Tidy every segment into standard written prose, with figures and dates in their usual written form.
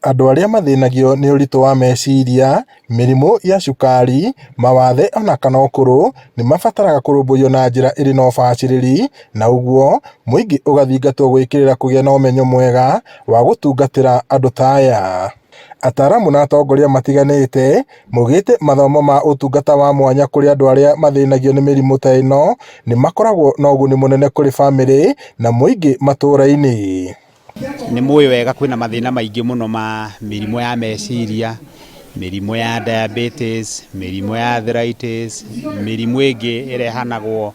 Andũ arĩa mathinagio nĩ ũritũ wa meciria, mĩrimũ ya cukari, mawathe ona kana ũkũrũ nĩ mabataraga kũrũmbũiyo na njĩra ĩrĩ na ũbacĩrĩri, na ũguo mũingĩ ũgathingatwo gwĩkĩrĩra kũgĩa na ũmenyo mwega wa gũtungatĩra andũ ta aya. Ataaramu na atongoria matiganĩte maugĩte mathomo ma ũtungata wa mwanya kũrĩ andũ arĩa mathĩnagio nĩ mĩrimũ ta ĩno nĩ makoragwo na ũguni mũnene kũrĩ bamĩrĩ na mũingĩ matũũra-inĩ. Nĩ mũĩ wega kwĩna mathĩna maingĩ mũno ma mĩrimũ ya meciria, mĩrimũ ya diabetes, mĩrimũ ya arthritis, mĩrimũ ĩngĩ ĩrehanagwo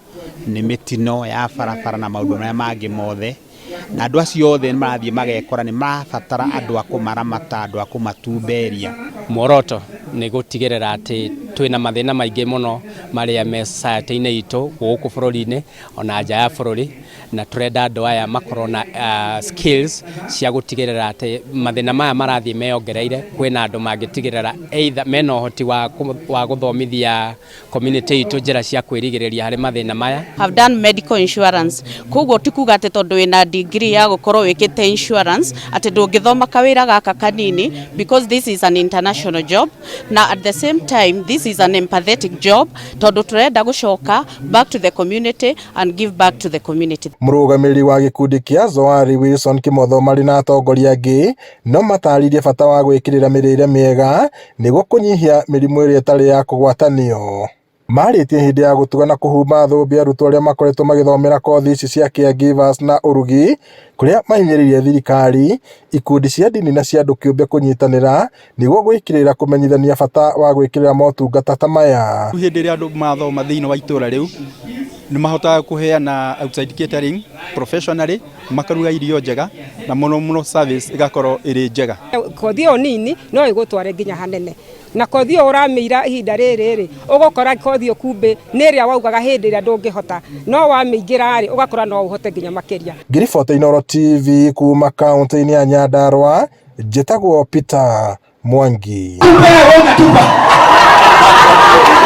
nĩ mĩtino ya barabara na maũndũ marĩa mangĩ mothe. Na andũ acio othe nĩ marathiĩ magekora nĩ marabatara andũ a kũmaramata, andũ a kũmatumberia. Muoroto nĩ gũtigĩrĩra atĩ twĩna mathĩna maingĩ mũno marĩa me society-inĩ itũ gũkũ bũrũri-inĩ ona nja ya bũrũri, na tũrenda andũ aya makorwo na skills cia gũtigĩrĩra atĩ mathĩna maya marathiĩ meyongereire. Kwĩna andũ mangĩtigĩrĩra either mena ũhoti wa gũthomithia community itũ njĩra cia kwĩrigĩrĩria harĩ mathĩna maya. Have done medical insurance. Koguo ti kuga atĩ tondũ wĩna degree ya gũkorwo wĩkĩte insurance atĩ ndũngĩthoma kawĩra gaka kanini, because this is an international job, na at the same time this is an empathetic job tondũ tũrenda gũcoka back to the community and give back to the community. Mũrũgamĩrĩri wa gĩkundi kĩa Zoari Wilson Kimotho marĩ na atongoria angĩ no mataririe bata wa gwĩkĩrĩra mĩrĩre mĩega nĩguo kũnyihia mĩrimũ ĩrĩa ĩtarĩ ya kũgwatanio. Marĩtie hĩndĩ ya gũtuga na kũhumba thũmbĩ arutwo arĩa makoretwo magĩthomera kothi ici cia caregivers na ũrugi, kũrĩa mahinyĩrĩirie thirikari, ikundi cia ndini na cia andũ kĩũmbe kũnyitanĩra nĩguo gwĩkĩrĩra kũmenyithania bata wa gwĩkĩrĩra motungata ta maya. Hĩndĩ ĩrĩa andũ mathoma thĩinĩ wa itũũra rĩu nĩ mahotaga kũheana outside catering professionally, makaruga irio njega na mũno service ĩgakorwo ĩrĩ njega. Kothi ĩyo nini no ĩgũtware nginya hanene, na kothi ĩyo ũramĩira ihinda rĩrĩ ũgũkora kothi ĩyo kumbe nĩ ĩrĩa waugaga hĩndĩ ĩrĩa ndũngĩhota, no wamĩingĩra ũgakora no ũhote nginya makĩria. Ngiriboto Inooro TV kuma kaunti-inĩ ya Nyandarua, njĩtagwo Peter Mwangi.